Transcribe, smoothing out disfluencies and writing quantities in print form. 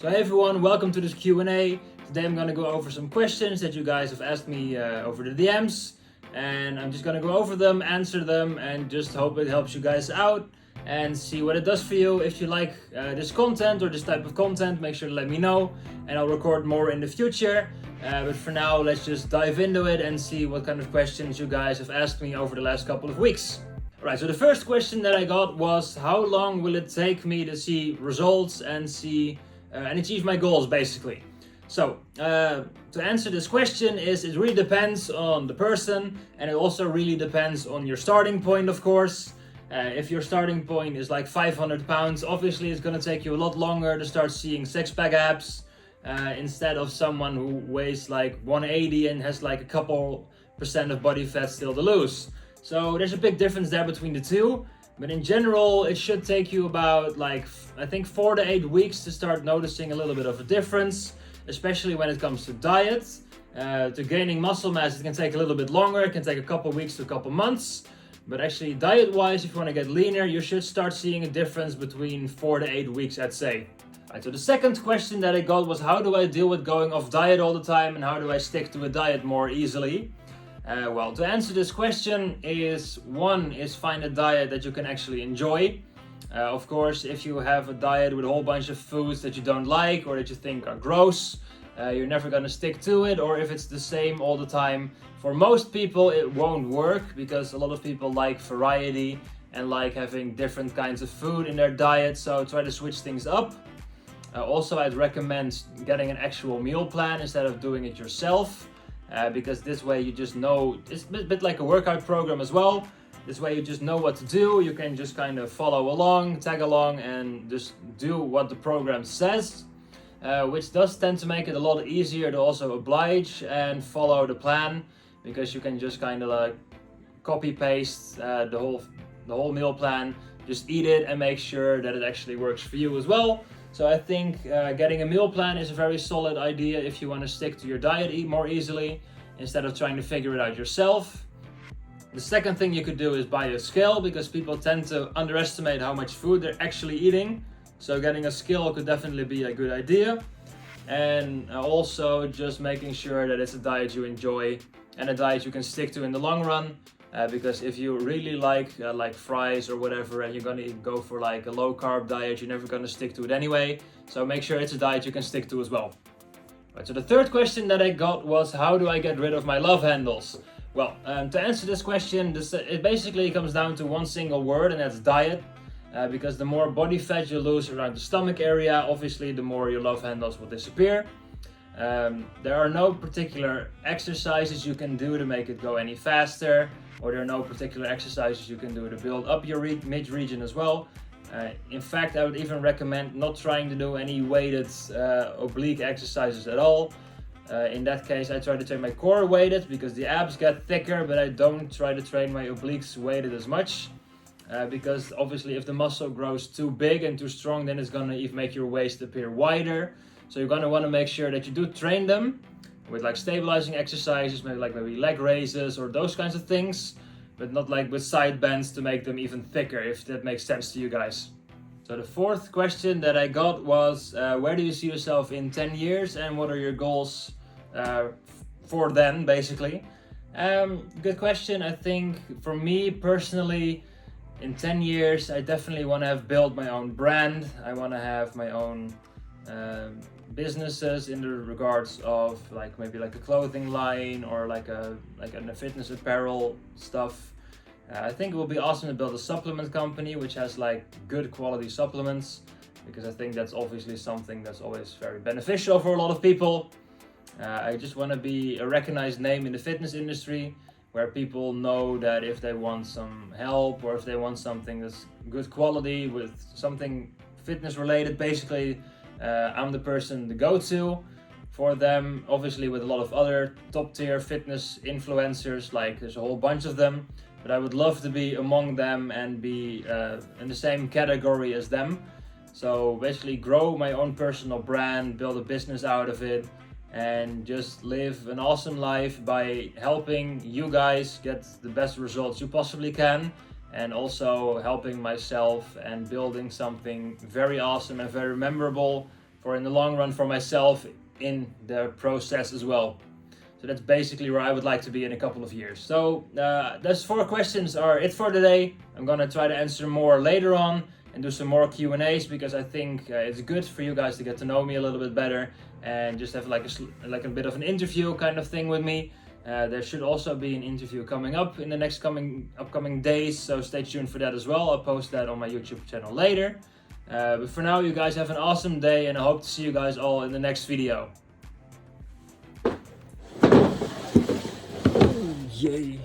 So hey everyone, welcome to this Q&A. Today I'm gonna go over some questions that you guys have asked me over the DMs, and I'm just gonna go over them, answer them, and just hope it helps you guys out and see what it does for you. If you like this content or this type of content, make sure to let me know, and I'll record more in the future. But for now, let's just dive into it and see what kind of questions you guys have asked me over the last couple of weeks. Alright, so the first question that I got was, how long will it take me to see results and achieve my goals, basically? So, to answer this question it really depends on the person, and it also really depends on your starting point, of course. If your starting point is like 500 pounds, obviously it's going to take you a lot longer to start seeing six-pack abs instead of someone who weighs like 180 and has like a couple percent of body fat still to lose. So there's a big difference there between the two. But in general, it should take you about I think 4 to 8 weeks to start noticing a little bit of a difference, especially when it comes to diet. To gaining muscle mass, it can take a little bit longer. It can take a couple weeks to a couple months. But actually, diet-wise, if you want to get leaner, you should start seeing a difference between 4 to 8 weeks, I'd say. Right, so the second question that I got was, how do I deal with going off diet all the time, and how do I stick to a diet more easily? Well, to answer this question one is find a diet that you can actually enjoy. Of course, if you have a diet with a whole bunch of foods that you don't like or that you think are gross, you're never going to stick to it. Or if it's the same all the time, for most people it won't work, because a lot of people like variety and like having different kinds of food in their diet, so try to switch things up. Also, I'd recommend getting an actual meal plan instead of doing it yourself. Because this way you just know, it's a bit like a workout program as well. This way you just know what to do. You can just kind of follow along, tag along, and just do what the program says, which does tend to make it a lot easier to also oblige and follow the plan, because you can just kind of like copy paste the whole meal plan, just eat it and make sure that it actually works for you as well. So I think getting a meal plan is a very solid idea if you want to stick to your diet more easily, instead of trying to figure it out yourself. The second thing you could do is buy a scale, because people tend to underestimate how much food they're actually eating. So getting a scale could definitely be a good idea. And also just making sure that it's a diet you enjoy and a diet you can stick to in the long run. Because if you really like fries or whatever, and you're gonna go for like a low carb diet, you're never gonna stick to it anyway. So make sure it's a diet you can stick to as well. Right, so the third question that I got was, how do I get rid of my love handles? Well, to answer this question, it basically comes down to one single word, and that's diet. Because the more body fat you lose around the stomach area, obviously the more your love handles will disappear. There are no particular exercises you can do to make it go any faster, or there are no particular exercises you can do to build up your mid region as well. In fact, I would even recommend not trying to do any weighted oblique exercises at all. In that case, I try to train my core weighted, because the abs get thicker, but I don't try to train my obliques weighted as much. Because obviously if the muscle grows too big and too strong, then it's gonna even make your waist appear wider. So you're gonna wanna make sure that you do train them with like stabilizing exercises, maybe leg raises or those kinds of things, but not like with side bends to make them even thicker, if that makes sense to you guys. So the fourth question that I got was, where do you see yourself in 10 years, and what are your goals for then, basically? Good question. I think for me personally, in 10 years, I definitely want to have built my own brand. I want to have my own businesses in the regards of maybe a clothing line, or like a fitness apparel stuff. I think it would be awesome to build a supplement company which has good quality supplements, because I think that's obviously something that's always very beneficial for a lot of people. I just want to be a recognized name in the fitness industry, where people know that if they want some help, or if they want something that's good quality with something fitness related, basically, I'm the person to go to for them. Obviously with a lot of other top tier fitness influencers, there's a whole bunch of them, but I would love to be among them and be in the same category as them. So basically grow my own personal brand, build a business out of it, and just live an awesome life by helping you guys get the best results you possibly can, and also helping myself and building something very awesome and very memorable for in the long run for myself in the process as well. So that's basically where I would like to be in a couple of years. So those 4 questions are it for today. I'm gonna try to answer more later on and do some more Q&As, because I think it's good for you guys to get to know me a little bit better and just have like a bit of an interview kind of thing with me. There should also be an interview coming up in the next upcoming days, so stay tuned for that as well. I'll post that on my YouTube channel later. But for now, you guys have an awesome day, and I hope to see you guys all in the next video. Yay.